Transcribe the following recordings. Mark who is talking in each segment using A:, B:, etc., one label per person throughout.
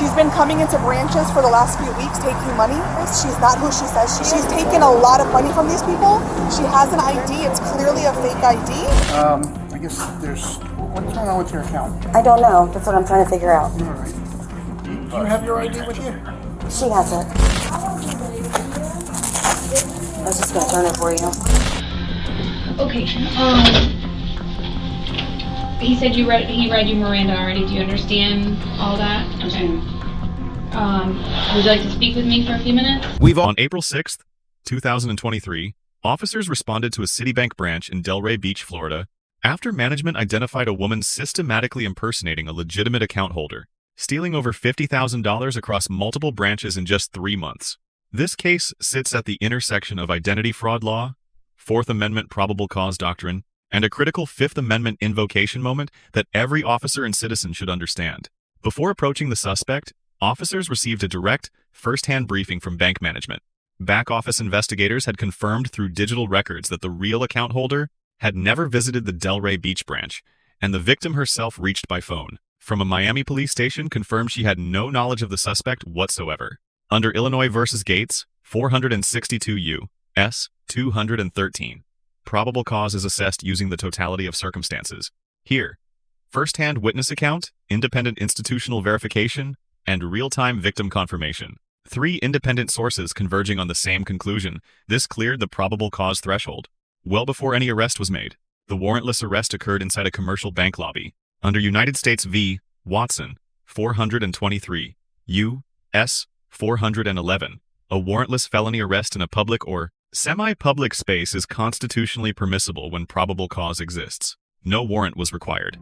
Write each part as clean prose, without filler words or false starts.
A: She's been coming into branches for the last few weeks taking money. She's not who she says she is. She's taken a lot of money from these people. She has an ID. It's clearly a fake ID.
B: I guess what's going on with your account?
C: I don't know. That's what I'm trying to figure out.
B: All right. Do you have your ID with you?
C: She has it. I was just going to turn it for you.
D: Okay. He said he read you Miranda already. Do you understand all that? Okay. Would you like to speak with me for a few minutes?
E: On April 6th, 2023, officers responded to a Citibank branch in Delray Beach, Florida, after management identified a woman systematically impersonating a legitimate account holder, stealing over $50,000 across multiple branches in just 3 months. This case sits at the intersection of identity fraud law, Fourth Amendment probable cause doctrine, and a critical Fifth Amendment invocation moment that every officer and citizen should understand. Before approaching the suspect, officers received a direct, first-hand briefing from bank management. Back-office investigators had confirmed through digital records that the real account holder had never visited the Delray Beach branch, and the victim herself reached by phone from a Miami police station confirmed she had no knowledge of the suspect whatsoever. Under Illinois v. Gates, 462 U.S. 213, probable cause is assessed using the totality of circumstances. Here, first-hand witness account, independent institutional verification, and real-time victim confirmation. 3 independent sources converging on the same conclusion. This cleared the probable cause threshold. Well before any arrest was made, the warrantless arrest occurred inside a commercial bank lobby. Under United States v. Watson, 423 U.S. 411, a warrantless felony arrest in a public or semi-public space is constitutionally permissible when probable cause exists. No warrant was required.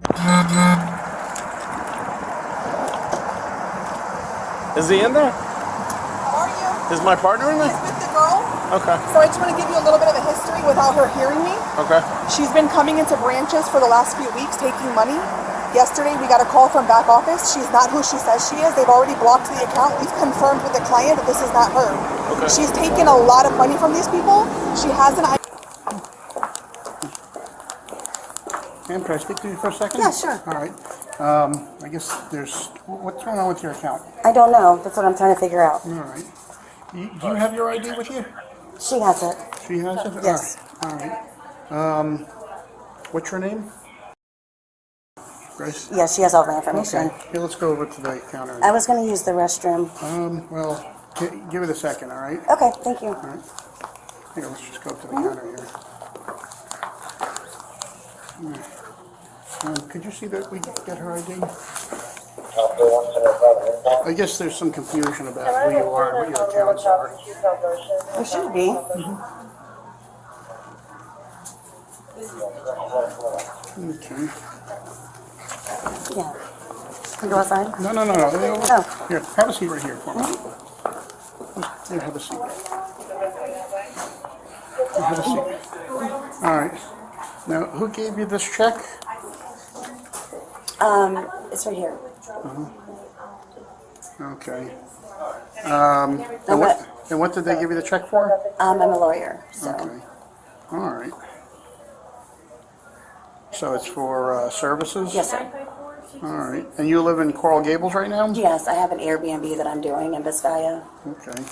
F: Is he in there?
A: How are you?
F: Is my partner in there?
A: He's with the girl.
F: Okay.
A: So I just want to give you a little bit of a history without her hearing me.
F: Okay.
A: She's been coming into branches for the last few weeks taking money. Yesterday, we got a call from back office. She's not who she says she is. They've already blocked the account. We've confirmed with the client that this is not her.
F: Okay.
A: She's taken a lot of money from these people. She has an ID.
B: Ma'am, can I speak to you for a second?
C: Yeah, sure.
B: All right. I guess what's going on with your account?
C: I don't know. That's what I'm trying to figure out.
B: All right. Do you have your ID with you?
C: She has it.
B: She has it?
C: Yes.
B: All right. What's your name? Grace?
C: Yeah, she has all the information.
B: Okay. Here, let's go over to the counter.
C: I was going to use the restroom.
B: Well, give it a second, all right?
C: Okay, thank you.
B: All right. Here, let's just go up to the counter here. All right. Could you see that we get her ID? I guess there's some confusion about who you are and what your accounts are.
C: There should be.
B: Okay.
C: Yeah. Can you go outside?
B: No.
C: Oh.
B: Here, have a seat right here for me. Here, have a seat. Here, have a seat. All right. Now, who gave you this check?
C: It's right here.
B: Okay. And what did they give you the check for?
C: I'm a lawyer, so.
B: Okay. All right. So it's for services?
C: Yes, sir.
B: All right. And you live in Coral Gables right now?
C: Yes, I have an Airbnb that I'm doing in Biscaya,
B: Okay.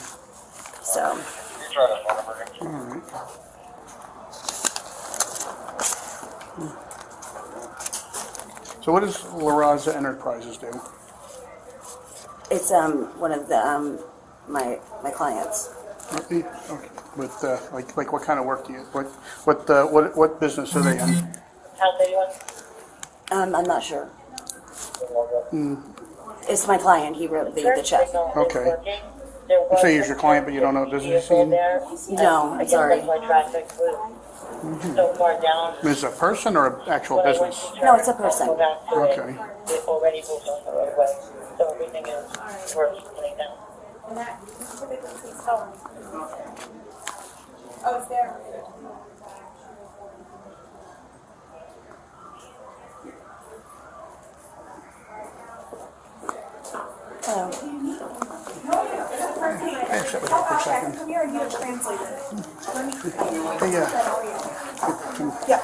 C: so.
B: All right. So what does La Raza Enterprises do?
C: It's one of the my clients.
B: Okay. With like what kind of work do you what business are they in?
C: I'm not sure. It's my client. He wrote the check.
B: Okay. You say he's your client, but you don't know what business he's in?
C: No, I'm sorry.
G: So far down.
B: Is it a person or an actual business?
C: No, it's a person.
B: Okay.
G: It already moved on the roadway, so everything is worth putting down.
A: Oh, it's there.
C: Hello.
B: Hey, sit with you for a second.
A: Come here and you translate it.
B: Hey,
A: Yeah.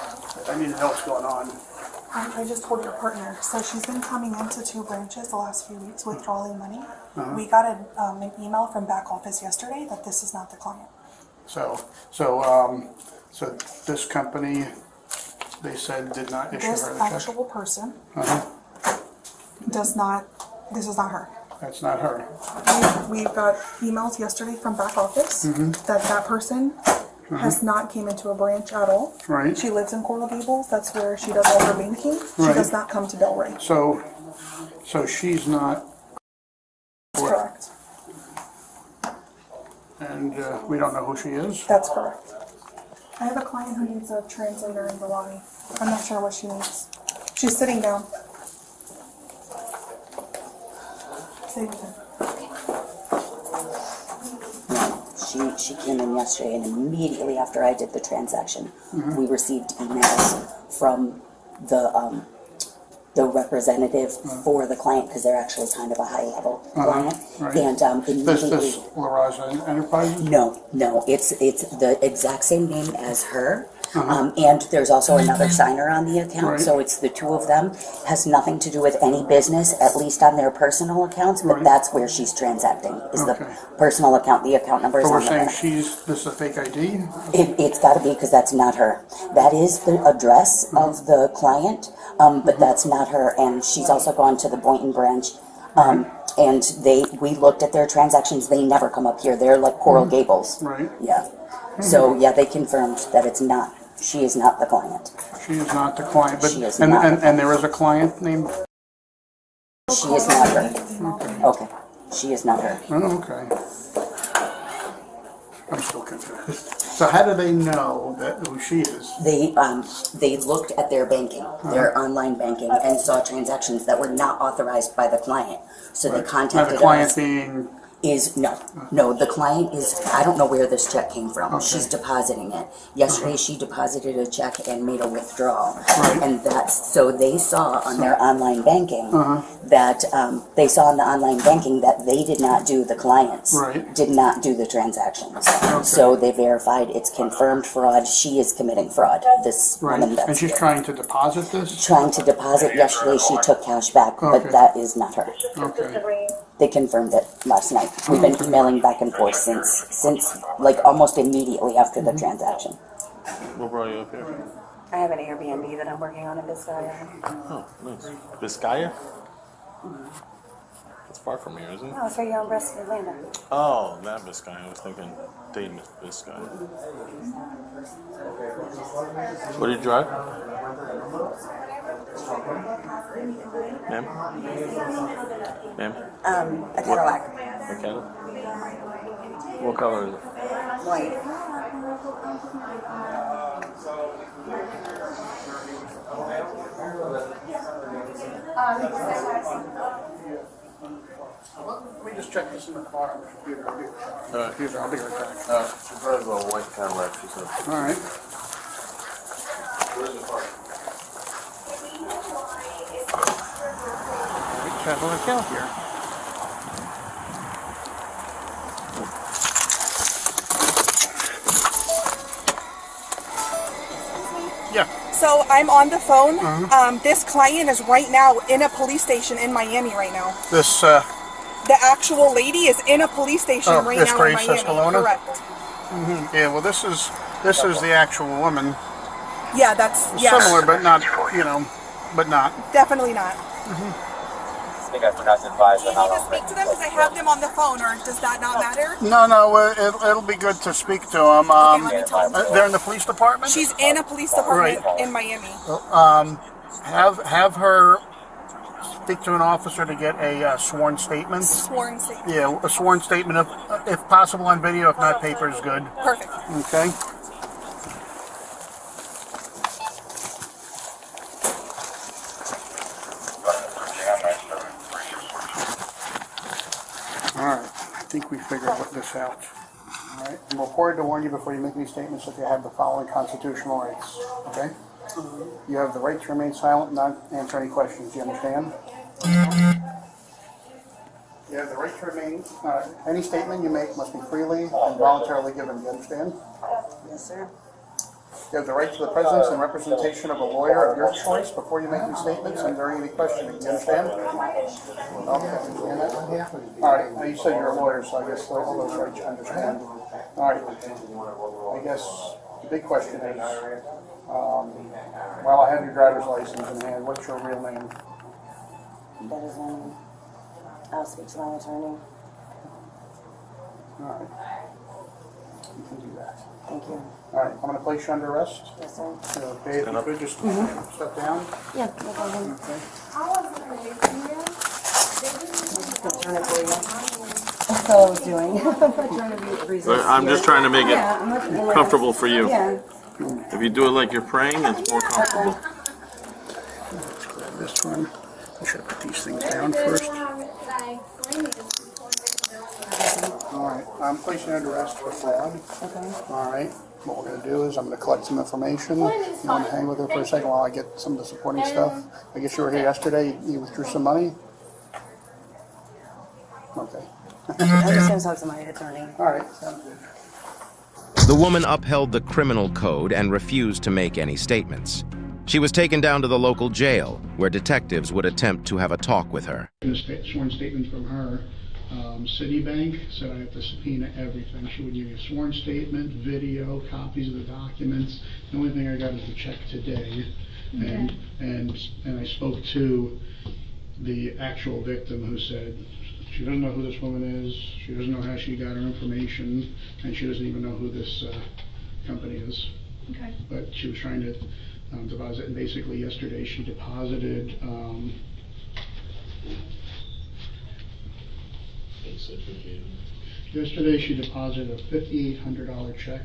B: I need to know what's going on.
A: I just told your partner. So she's been coming into 2 branches the last few weeks withdrawing money. We got an email from back office yesterday that this is not the client.
B: So this company, they said did not issue
A: This
B: her the check?
A: actual person does not, this is not her.
B: That's not her.
A: We've got emails yesterday from back office that person has not came into a branch at all.
B: Right.
A: She lives in Coral Gables. That's where she does all her banking. She
B: Right.
A: does not come to Delray.
B: So she's not,
A: That's correct.
B: and we don't know who she is?
A: That's correct. I have a client who needs a translator in the lobby. I'm not sure what she needs. She's sitting down. Stay with her.
C: She came in yesterday, and immediately after I did the transaction, we received emails from the representative for the client, because they're actually kind of a high-level client.
B: Right.
C: And immediately...
B: This La Raza Enterprises?
C: No, it's the exact same name as her. And there's also another signer on the account,
B: Right.
C: so it's the 2 of them. Has nothing to do with any business, at least on their personal accounts, but
B: Right.
C: that's where she's transacting, is
B: Okay.
C: the personal account. The account number is
B: So we're
C: on the
B: saying
C: back.
B: this is a fake ID?
C: It's got to be, because that's not her. That is the address of the client, but that's not her. And she's also gone to the Boynton branch, and we looked at their transactions. They never come up here. They're like Coral Gables.
B: Right.
C: Yeah. So yeah, they confirmed that it's not. She is not the client.
B: She is not the client, but,
C: She is
B: and,
C: not.
B: and there is a client named,
C: She is not her. Okay. She is not her.
B: oh, okay. I'm still confused. So how do they know who she is?
C: They looked at their banking, their online banking, and saw transactions that were not authorized by the client. So they
B: Now
C: contacted
B: the client
C: us.
B: being,
C: No, the client is, I don't know where this check came from.
B: Okay.
C: She's depositing it. Yesterday, she deposited a check and made a withdrawal.
B: Right.
C: And so they saw on their online banking that, they did not do the clients.
B: Right.
C: Did not do the transactions. So they verified it's confirmed fraud. She is committing fraud. This
B: right,
C: woman
B: and
C: that's
B: she's
C: here.
B: trying to deposit this?
C: Trying to deposit. Yesterday, she took cash back,
B: Okay.
C: but that is not her.
B: Okay,
C: They confirmed it last night. We've been emailing back and forth since like almost immediately after the transaction.
F: What brought you up here?
H: I have an Airbnb that I'm working on in Biscaya.
F: Oh, nice. Biscaya? It's far from here, isn't it?
H: Oh, it's right here on Breast, Atlanta.
F: Oh, that Biscaya. I was thinking Dayton, Biscaya. What do you drive? Ma'am? Ma'am?
H: A Cadillac.
F: A Cadillac? What color is it?
H: White.
B: let me just check this in the car on the computer. I'll be right back.
F: She drives a white Cadillac, she said.
B: All right. Check on account here. Yeah.
A: So I'm on the phone. This client is right now in a police station in Miami right now.
B: This,
A: The actual lady is in a police station
B: Oh,
A: right
B: this
A: now in
B: Grace
A: Miami.
B: Escalona?
A: Correct.
B: yeah, well, this is the actual woman.
A: Yeah, that's
B: Similar, but not, but not.
A: definitely not.
G: I think I forgot to advise
A: Do you
G: her
A: need
G: how
A: to
G: long.
A: speak to them because I have them on the phone, or does that not matter?
B: No, it'll be good to speak to them.
A: Okay, let me tell them.
B: They're in the police department?
A: She's in a police department
B: Right.
A: in Miami.
B: Have her speak to an officer to get a sworn statement.
A: Sworn statement.
B: Yeah, a sworn statement, if possible on video, if not, paper is good.
A: Perfect.
B: Okay? Alright, I think we figured this out. Alright, I'm required to warn you before you make any statements that you have the following constitutional rights, okay? You have the right to remain silent and not answer any questions, do you understand? You have the right to remain, any statement you make must be freely and voluntarily given, do you understand?
H: Yes, sir.
B: You have the right to the presence and representation of a lawyer of your choice before you make any statements and during any questioning. You understand? Okay. All right. Now you said you're a lawyer, so I guess all those rights you understand. All right. I guess the big question is, well, I have your driver's license in hand. What's your real name?
H: That is, I'll speak to my attorney.
B: All right. You can do that.
H: Thank you.
B: All right. I'm going to place you under arrest.
H: Yes, sir.
B: Okay. If you could just step down.
H: Yeah, no problem.
B: Okay.
H: I'll turn it for you. That's all I was doing. I'm not trying to be reasonable.
F: I'm just trying to make it
H: Yeah, I'm not
F: comfortable for you.
H: Yeah.
F: If you do it like you're praying, it's more comfortable.
B: Grab this one. I should have put these things down first. All right. I'm placing you under arrest for fraud.
H: Okay.
B: All right. What we're going to do is I'm going to collect some information. You want to hang with her for a second while I get some of the supporting stuff? I guess you were here yesterday. You withdrew some money? Okay.
H: I'm just going to talk to my attorney.
B: All right. Sounds good.
I: The woman upheld the criminal code and refused to make any statements. She was taken down to the local jail, where detectives would attempt to have a talk with her.
B: In a sworn statement from her, Citibank said I have to subpoena everything. She would give me a sworn statement, video, copies of the documents. The only thing I got is the check today. And I spoke to the actual victim who said she doesn't know who this woman is, she doesn't know how she got her information, and she doesn't even know who this company is.
D: Okay.
B: But she was trying to deposit, and basically yesterday she deposited yesterday she deposited a $5,800 check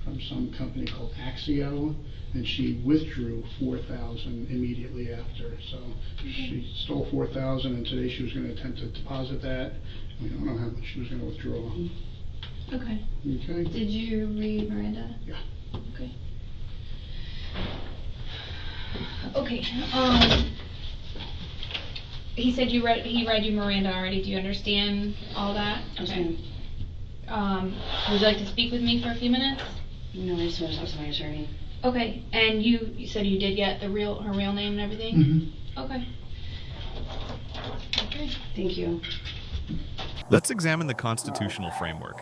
B: from some company called Axio, and she withdrew $4,000 immediately after. So she stole $4,000, and today she was going to attempt to deposit that. We don't know how much she was going to withdraw.
D: Okay.
B: Okay.
D: Did you read Miranda?
B: Yeah.
D: Okay. Okay. He said he read you Miranda already. Do you understand all that? Okay. Would you like to speak with me for a few minutes?
H: No, I just want to talk to my attorney.
D: Okay. And you said you did get her real name and everything?
B: Mm-hmm.
D: Okay. Okay.
H: Thank you.
E: Let's examine the constitutional framework.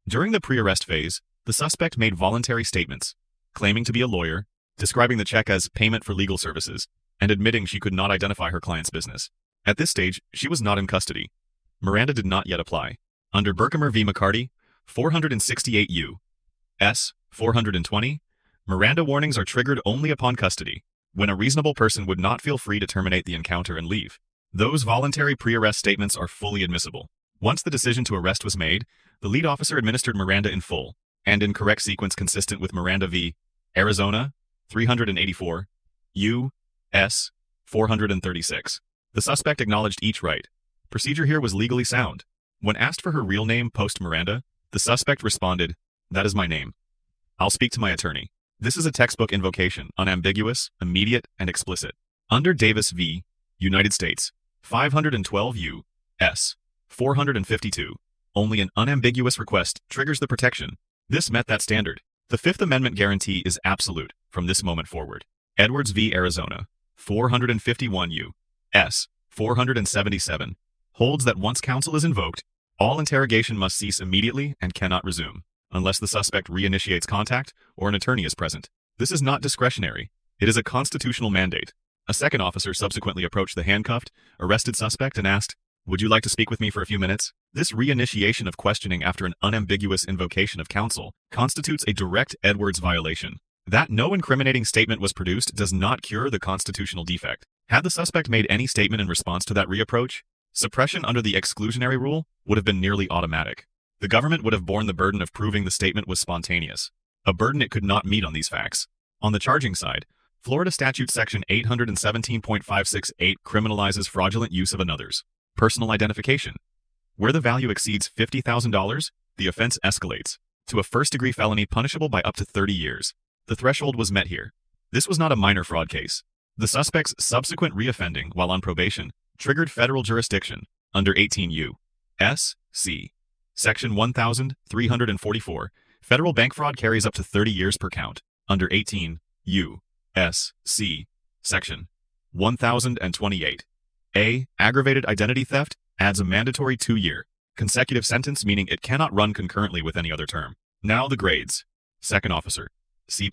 E: During the pre-arrest phase, the suspect made voluntary statements, claiming to be a lawyer, describing the check as payment for legal services, and admitting she could not identify her client's business. At this stage, she was not in custody. Miranda did not yet apply. Under Berkemer v. McCarty, 468 U.S. 420, Miranda warnings are triggered only upon custody, when a reasonable person would not feel free to terminate the encounter and leave. Those voluntary pre-arrest statements are fully admissible. Once the decision to arrest was made, the lead officer administered Miranda in full, and in correct sequence consistent with Miranda v. Arizona, 384, U.S. 436. The suspect acknowledged each right. Procedure here was legally sound. When asked for her real name post-Miranda, the suspect responded, "That is my name. I'll speak to my attorney." This is a textbook invocation, unambiguous, immediate, and explicit. Under Davis v. United States, 512 U.S. 452, only an unambiguous request triggers the protection. This met that standard. The Fifth Amendment guarantee is absolute from this moment forward. Edwards v. Arizona, 451 U.S. 477, holds that once counsel is invoked, all interrogation must cease immediately and cannot resume, unless the suspect reinitiates contact or an attorney is present. This is not discretionary. It is a constitutional mandate. A second officer subsequently approached the handcuffed, arrested suspect and asked, "Would you like to speak with me for a few minutes?" This reinitiation of questioning after an unambiguous invocation of counsel constitutes a direct Edwards violation. That no incriminating statement was produced does not cure the constitutional defect. Had the suspect made any statement in response to that reapproach, suppression under the exclusionary rule would have been nearly automatic. The government would have borne the burden of proving the statement was spontaneous, a burden it could not meet on these facts. On the charging side, Florida Statute Section 817.568 criminalizes fraudulent use of another's personal identification. Where the value exceeds $50,000, the offense escalates to a first-degree felony punishable by up to 30 years. The threshold was met here. This was not a minor fraud case. The suspect's subsequent reoffending while on probation triggered federal jurisdiction under 18 U.S.C. Section 1344. Federal bank fraud carries up to 30 years per count. under 18 U.S.C. Section 1028. A. Aggravated identity theft adds a mandatory 2-year consecutive sentence, meaning it cannot run concurrently with any other term. Now the grades. Second officer, C+.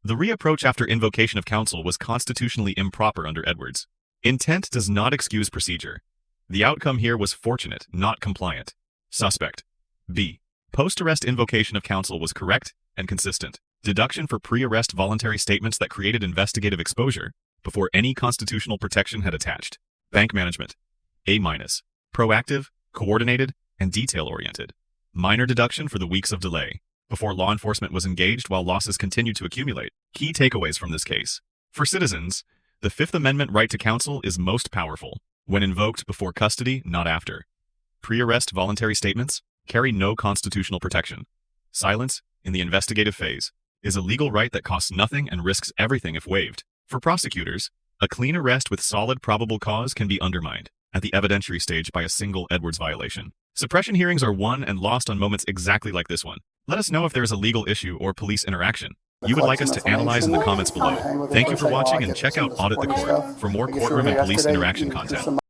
E: The reapproach after invocation of counsel was constitutionally improper under Edwards. Intent does not excuse procedure. The outcome here was fortunate, not compliant. Suspect. B. Post-arrest invocation of counsel was correct and consistent. Deduction for pre-arrest voluntary statements that created investigative exposure before any constitutional protection had attached. Bank management. A-. Proactive, coordinated, and detail-oriented. Minor deduction for the weeks of delay before law enforcement was engaged while losses continued to accumulate. Key takeaways from this case. For citizens, the Fifth Amendment right to counsel is most powerful when invoked before custody, not after. Pre-arrest voluntary statements carry no constitutional protection. Silence, in the investigative phase, is a legal right that costs nothing and risks everything if waived. For prosecutors, a clean arrest with solid probable cause can be undermined at the evidentiary stage by a single Edwards violation. Suppression hearings are won and lost on moments exactly like this one. Let us know if there is a legal issue or police interaction you would like us to analyze in the comments below. Thank you for watching, and check out Audit the Court for more courtroom and police interaction content.